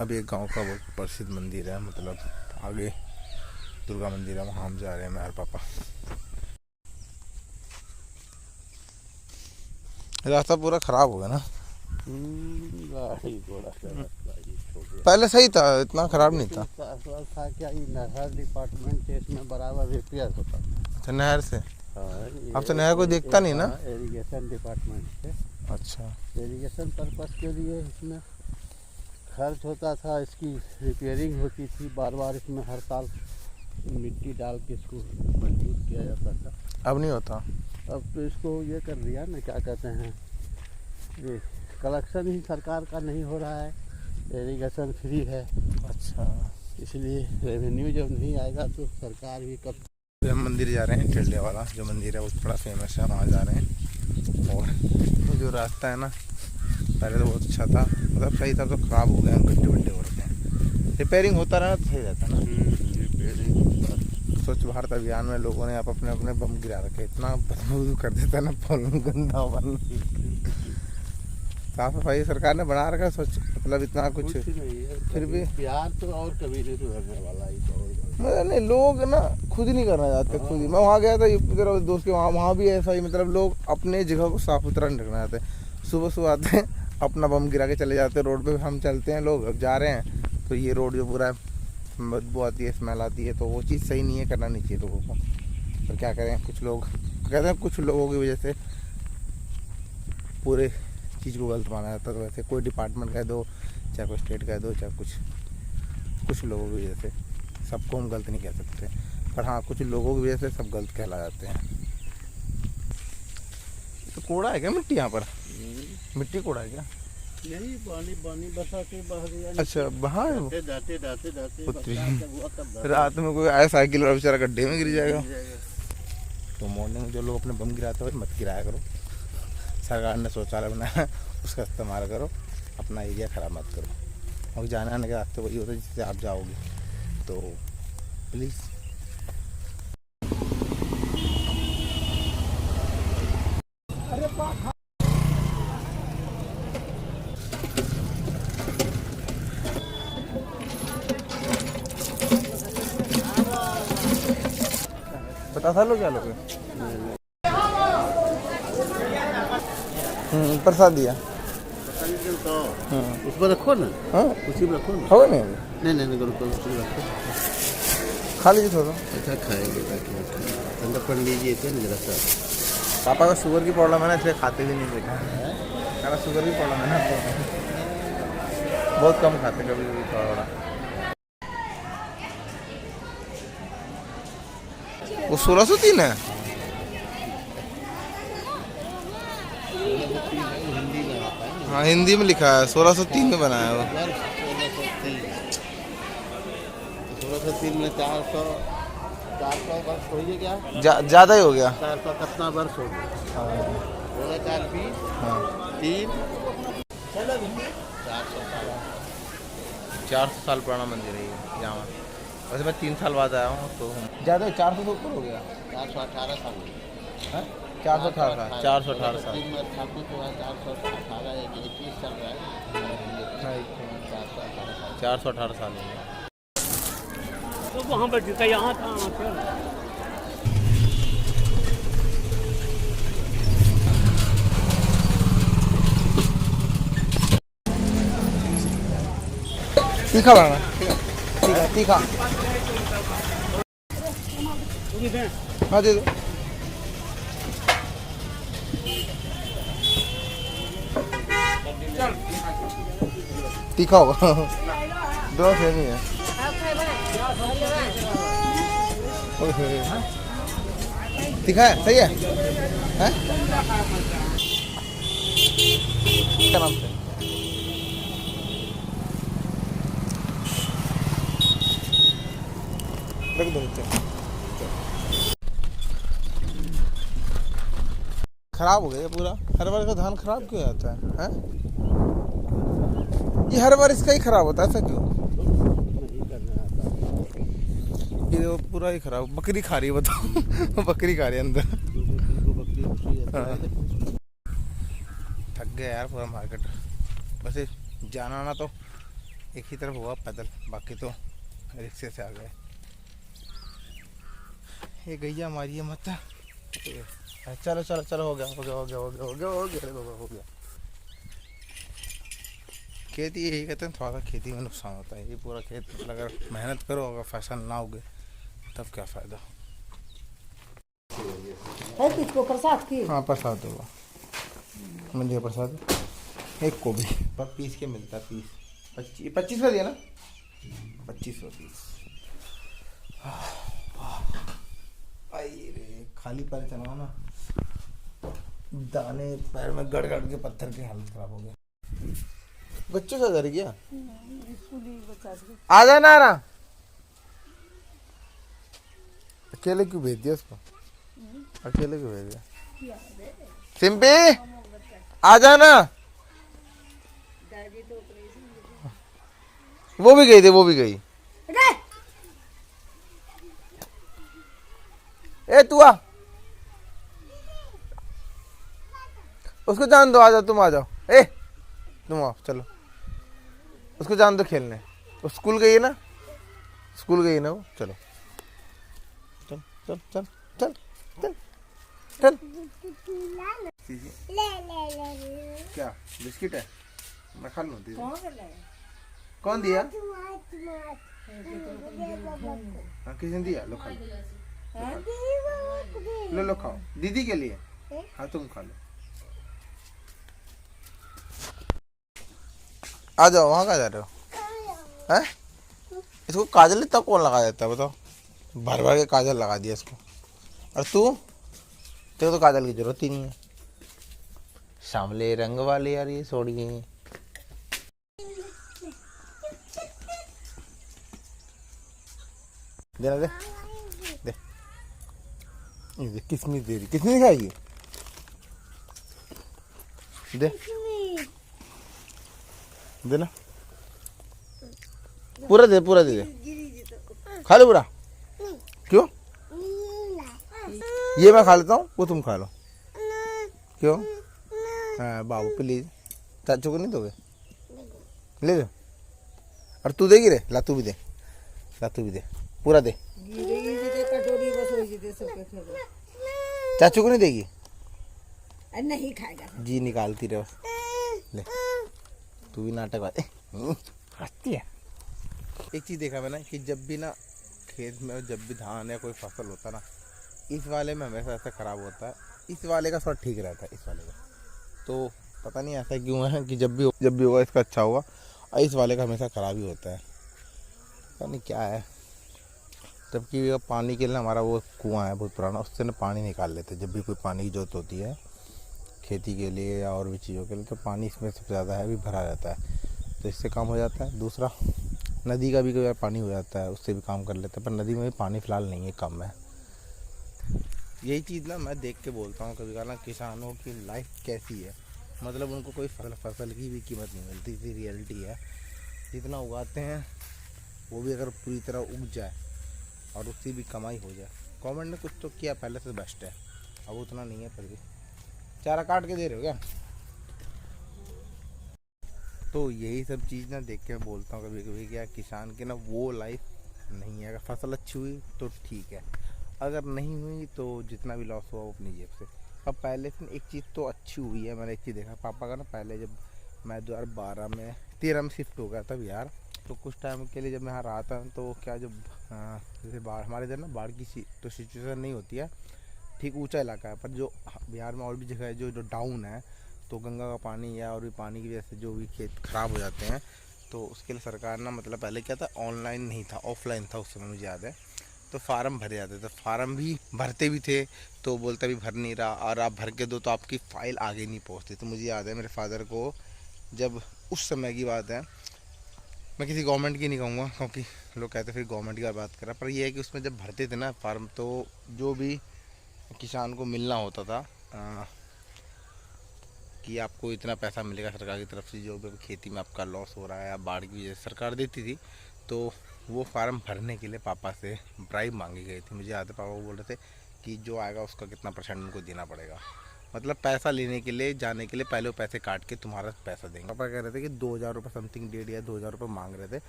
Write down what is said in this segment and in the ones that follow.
अभी एक गांव का बहुत प्रसिद्ध मंदिर है, मतलब आगे दुर्गा मंदिर है, वहाँ हम जा रहे हैं मैं और पापा। रास्ता पूरा खराब हो गया ना। गाड़ी घोड़ा पहले सही था, इतना खराब नहीं था। था क्या, ये नहर डिपार्टमेंट से इसमें बराबर रिपेयर होता था। अच्छा, नहर से? हाँ, अब तो नहर को देखता नहीं ना। इरिगेशन डिपार्टमेंट से। अच्छा, इरिगेशन पर्पस के लिए इसमें खर्च होता था, इसकी रिपेयरिंग होती थी बार बार, इसमें हर साल मिट्टी डाल के इसको मजबूत किया जाता था। अब नहीं होता। अब तो इसको ये कर दिया ना, क्या कहते हैं, ये कलेक्शन ही सरकार का नहीं हो रहा है, इरिगेशन फ्री है। अच्छा, इसलिए रेवेन्यू जब नहीं आएगा तो सरकार भी कब। हम मंदिर जा रहे हैं, टिल्ले वाला जो मंदिर है वो बड़ा फेमस है, वहाँ जा रहे हैं। और जो रास्ता है ना, पहले तो बहुत अच्छा था, मतलब सही था, तो ख़राब हो गया, गड्ढे वड्ढे हो रखे हैं। रिपेयरिंग होता रहा तो सही रहता ना। स्वच्छ भारत अभियान में लोगों ने आप अपने अपने बम गिरा रखे, इतना बदबू कर देता है ना, फल गंदा बन। साफ सफाई सरकार ने बना रखा है, स्वच्छ, मतलब इतना कुछ नहीं है। फिर भी बिहार तो और कभी नहीं सुधरने वाला ही तो। मतलब नहीं, लोग ना खुद ही नहीं करना चाहते। खुद ही मैं वहाँ गया था मेरे दोस्त के वहाँ भी ऐसा ही, मतलब लोग अपने जगह को साफ सुथरा नहीं रखना चाहते। सुबह सुबह आते हैं, अपना बम गिरा के चले जाते हैं रोड पे। हम चलते हैं, लोग अब जा रहे हैं, तो ये रोड जो पूरा बदबू आती है, स्मेल आती है, तो वो चीज़ सही नहीं है, करना नहीं चाहिए लोगों को। पर क्या करें, कुछ लोग कहते हैं, कुछ लोगों की वजह से पूरे चीज़ को गलत माना जाता है। तो वैसे कोई डिपार्टमेंट कह दो, चाहे कोई स्टेट कह दो, चाहे कुछ लोगों की वजह से सबको हम गलत नहीं कह सकते। पर हाँ, कुछ लोगों की वजह से सब गलत कहला जाते हैं। तो कूड़ा है क्या मिट्टी यहाँ पर? मिट्टी कूड़ा है क्या? यही पानी बसा के बह गया। अच्छा, वहाँ जाते रात में कोई आया साइकिल वाला बेचारा गड्ढे में गिर जाएगा। तो मॉर्निंग में जो लोग अपने बम गिराते हुए मत गिराया करो। सरकार ने शौचालय बनाया है, उसका इस्तेमाल करो, अपना एरिया ख़राब मत करो। और जाने आने के रास्ते वही होते हैं जिससे आप जाओगे, तो प्लीज़। बता था लो क्या लोगे? प्रसाद दिया। उसमें रखो ना। हाँ, उसी में रखो ना। हो नहीं नहीं रखो। खा लीजिए थोड़ा। अच्छा खाएंगे, अंदर पढ़ लीजिए थे ना जरा सा। पापा का शुगर की प्रॉब्लम है ना, इसलिए खाते भी नहीं देखा। पापा शुगर की प्रॉब्लम है ना, बहुत कम खाते, कभी कभी थोड़ा। वो 1603 है। हाँ, हिंदी में लिखा है, 1603 में बनाया है वो। 1603 में 400 वर्ष हो गया क्या? ज़्यादा ही हो गया। 400 कितना वर्ष हो गया? 2020। हाँ, 3 400 साल पुराना मंदिर है ये यहाँ। वैसे मैं 3 साल बाद आया हूँ, तो ज़्यादा 400 से ऊपर हो गया। 418 साल। 418 साल। 418 साल। 418 चल रहा है। 418 साल हो गया। तो वहाँ पर जूता यहाँ था। तीखा बना, तीखा। हाँ दे दो। तीखा होगा। दोनों सेम ही है। तीखा है, सही है। हैं? क्या नाम से? रख दो नीचे। खराब हो गया पूरा। हर बार का धान खराब क्यों जाता है? हैं? ये हर बार इसका ही खराब होता है, ऐसा क्यों? ये वो पूरा ही खराब। बकरी खा रही है, बताओ। बकरी खा रही है अंदर। थक गया यार पूरा मार्केट। वैसे जाना आना तो एक ही तरफ होगा पैदल, बाकी तो रिक्शे से आ गए। ये गैया हमारी है मत। चलो चलो चलो, हो गया हो गया हो गया हो गया हो गया हो गया अरे बाबा हो गया। खेती यही कहते हैं, थोड़ा सा खेती में नुकसान होता है। ये पूरा खेत मतलब अगर मेहनत करो, अगर फसल ना उगे तब क्या फ़ायदा। है किसको प्रसाद की? हाँ प्रसाद होगा, मुझे प्रसाद एक को भी पर पीस के मिलता है। पीस 25 का दिया ना, 25 पीस। रे खाली पैर चलाओ ना, दाने पैर में गड़ गड़ के पत्थर की हालत खराब हो गया। बच्चों से डर गया, आ जाना रहा। अकेले क्यों भेज दिया उसको, अकेले क्यों भेज दिया? सिंपी आ जाना। वो भी गई थी, वो भी गई। ए तू आ, उसको जान दो, आ जाओ तुम, आ जाओ। ए तुम आओ, चलो उसको जान दो खेलने। वो स्कूल गई है ना, स्कूल गई है ना वो। चलो चल चल चल चल चल चल। क्या बिस्किट है? मैं खा लूँ दीदी। कौन दिया? हाँ किसने दिया? लो खा लो, लो खाओ, दीदी के लिए। हाँ तुम खा लो। आ जाओ, वहाँ कहाँ जा रहे हो? हैं? इसको काजल इतना कौन लगा देता है बताओ? भर भर के काजल लगा दिया इसको। और तू, तेरे तो काजल की जरूरत ही नहीं है। सांवले रंग वाले यार ये सोड़ी है। देना दे दे, ये किसमिस दे रही, किसमिस खाएगी? दे देना, पूरा दे, पूरा दे दे, खा लो पूरा। क्यों? ये मैं खा लेता हूँ, वो तुम खा लो। क्यों? हाँ बाबू प्लीज, चाचू को नहीं दोगे? ले दो। और तू देगी रे? ला तू भी दे, ला तू भी दे, पूरा दे। चाचू को नहीं देगी? नहीं खाएगा जी निकालती रहे बस। ले तू भी नाटक हंसती है। एक चीज़ देखा मैंने कि जब भी ना खेत में जब भी धान या कोई फसल होता ना, इस वाले में हमेशा ऐसा ख़राब होता है। इस वाले का थोड़ा ठीक रहता है, इस वाले का तो पता नहीं ऐसा क्यों है कि जब भी होगा इसका अच्छा होगा, और इस वाले का हमेशा ख़राब ही होता है। पता नहीं क्या है। जबकि पानी के लिए हमारा वो कुआं है बहुत पुराना, उससे ना पानी निकाल लेते जब भी कोई पानी की जरूरत होती है खेती के लिए या और भी चीज़ों के लिए, तो पानी इसमें सबसे ज़्यादा है भी भरा रहता है, तो इससे काम हो जाता है। दूसरा नदी का भी कई बार पानी हो जाता है, उससे भी काम कर लेते हैं, पर नदी में भी पानी फ़िलहाल नहीं है, कम है। यही चीज़ ना मैं देख के बोलता हूँ कभी कभार किसानों की लाइफ कैसी है, मतलब उनको कोई फसल की भी कीमत नहीं मिलती। इतनी रियलिटी है, जितना उगाते हैं वो भी अगर पूरी तरह उग जाए और उससे भी कमाई हो जाए। गवर्नमेंट ने कुछ तो किया पहले से बेस्ट है, अब उतना नहीं है, पर भी चारा काट के दे रहे हो क्या? तो यही सब चीज़ ना देख के मैं बोलता हूँ कभी कभी क्या किसान की ना वो लाइफ नहीं है। अगर फसल अच्छी हुई तो ठीक है, अगर नहीं हुई तो जितना भी लॉस हुआ वो अपनी जेब से। अब पहले से एक चीज़ तो अच्छी हुई है, मैंने एक चीज़ देखा पापा का ना, पहले जब मैं 2012 में 13 में शिफ्ट हो गया था बिहार, तो कुछ टाइम के लिए जब मैं यहाँ रहा था तो क्या जब जैसे बाढ़ हमारे इधर ना बाढ़ की तो सिचुएशन नहीं होती है, ठीक ऊंचा इलाका है, पर जो बिहार में और भी जगह है जो डाउन है, तो गंगा का पानी या और भी पानी की वजह से जो भी खेत ख़राब हो जाते हैं, तो उसके लिए सरकार ना मतलब पहले क्या था, ऑनलाइन नहीं था, ऑफलाइन था उस समय मुझे याद है, तो फार्म भरे जाते थे, फार्म भी भरते भी थे, तो बोलते भी भर नहीं रहा, और आप भर के दो तो आपकी फ़ाइल आगे नहीं पहुंचती। तो मुझे याद है मेरे फादर को, जब उस समय की बात है, मैं किसी गवर्नमेंट की नहीं कहूँगा क्योंकि लोग कहते फिर गवर्नमेंट की बात करा, पर यह है कि उसमें जब भरते थे ना फार्म, तो जो भी किसान को मिलना होता था कि आपको इतना पैसा मिलेगा सरकार की तरफ से, जो भी खेती में आपका लॉस हो रहा है या बाढ़ की वजह से सरकार देती थी, तो वो फार्म भरने के लिए पापा से ब्राइब मांगी गई थी। मुझे याद है पापा बोल रहे थे कि जो आएगा उसका कितना % उनको देना पड़ेगा, मतलब पैसा लेने के लिए जाने के लिए पहले वो पैसे काट के तुम्हारा पैसा देंगे। पापा कह रहे थे कि 2,000 रुपये समथिंग 1,500 या 2,000 रुपये मांग रहे थे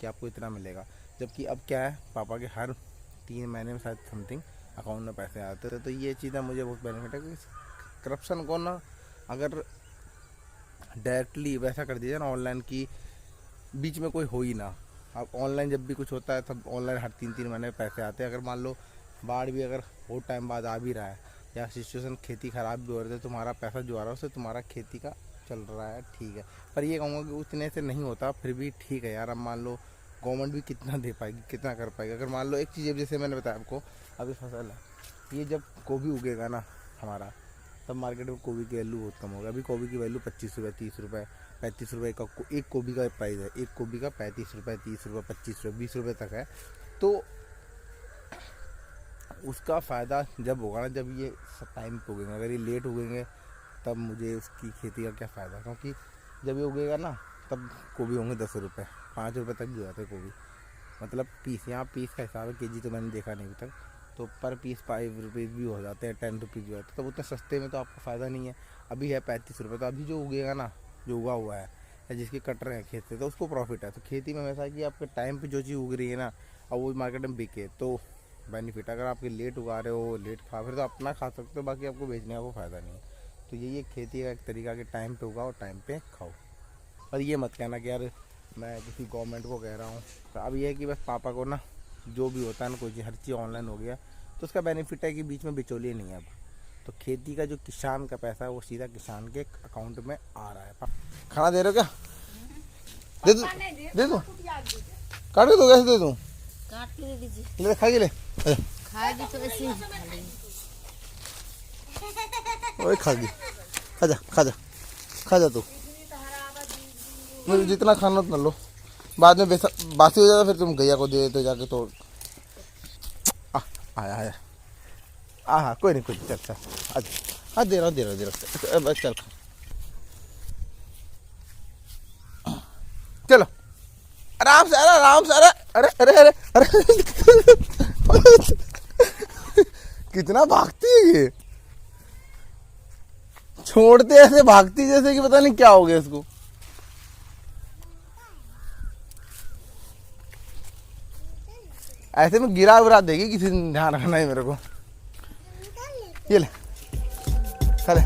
कि आपको इतना मिलेगा, जबकि अब क्या है पापा के हर 3 महीने में शायद समथिंग अकाउंट में पैसे आते थे। तो ये चीज़ मुझे बहुत बेनिफिट है कि करप्शन को ना अगर डायरेक्टली वैसा कर दिया ना ऑनलाइन की बीच में कोई हो ही ना। अब ऑनलाइन जब भी कुछ होता है तब ऑनलाइन हर 3-3 महीने में पैसे आते हैं। अगर मान लो बाढ़ भी अगर बहुत टाइम बाद आ भी रहा है या सिचुएशन खेती ख़राब भी हो रही है, तो तुम्हारा पैसा जो आ रहा है उससे तुम्हारा खेती का चल रहा है, ठीक है। पर ये कहूँगा कि उतने से नहीं होता, फिर भी ठीक है यार। अब मान लो गवर्नमेंट भी कितना दे पाएगी, कितना कर पाएगी। अगर मान लो एक चीज़ जैसे मैंने बताया आपको, अभी फसल है, ये जब गोभी उगेगा ना हमारा, तब मार्केट में गोभी की वैल्यू बहुत कम होगा। अभी गोभी की वैल्यू 25 रुपये, 30 रुपये, 35 रुपये का एक गोभी का प्राइस है। एक गोभी का 35 रुपये, 30 रुपये, 25 रुपये, 20 रुपये तक है। तो उसका फ़ायदा जब होगा ना, जब ये टाइम पे उगेंगे। अगर ये लेट उगेंगे तब मुझे उसकी खेती का क्या फ़ायदा, क्योंकि जब ये उगेगा ना तब गोभी होंगे 10 रुपये, 5 रुपये तक भी हो जाते हैं गोभी। मतलब पीस, यहाँ पीस का हिसाब है, केजी तो मैंने देखा नहीं अभी तक। तो पर पीस 5 रुपीज़ भी हो जाते हैं, 10 रुपीज़ भी हो जाते हैं। तो उतने सस्ते में तो आपको फ़ायदा नहीं है। अभी है 35 रुपये, तो अभी जो उगेगा ना, जो उगा हुआ है या जिसके कट रहे हैं खेत से, तो उसको प्रॉफिट है। तो खेती में वैसा है कि आपके टाइम पे जो चीज़ उग रही है ना, और वो मार्केट में बिके तो बेनिफिट। अगर आपके लेट उगा रहे हो, लेट खा, फिर तो अपना खा सकते हो, बाकी आपको बेचने का वो फ़ायदा नहीं है। तो यही एक खेती का एक तरीका कि टाइम पे उगाओ, टाइम पे खाओ। और ये मत कहना कि यार मैं किसी गवर्नमेंट को कह रहा हूँ। तो अब ये है कि बस पापा को ना जो भी होता है ना, कोई चीज़ हर चीज़ ऑनलाइन हो गया, तो उसका बेनिफिट है कि बीच में बिचौलिए नहीं है अब। तो खेती का जो किसान का पैसा है वो सीधा किसान के अकाउंट में आ रहा है। खाना दे रहे हो क्या? दे दो, दे दो, काट के दो, कैसे दे दूँ? काट के दे दीजिए। ले खा के ले, खाएगी तो ऐसे ही ओए खा गई, खा जा, खा जा, खा जा तू। मुझे जितना खाना उतना लो, बाद में बासी हो जाएगा, फिर तुम गैया को दे देते जाके। तो आया आया, हाँ कोई नहीं, कोई चल चल, आज दे रहा हूँ, दे रहा हूँ, चल चलो आराम से, आराम से। अरे अरे अरे अरे कितना भागती है ये, छोड़ते ऐसे भागती जैसे कि पता नहीं क्या हो गया इसको। ऐसे में गिरा विरा देगी, किसी दिन ध्यान रखना है मेरे को। ये ले, खा ले।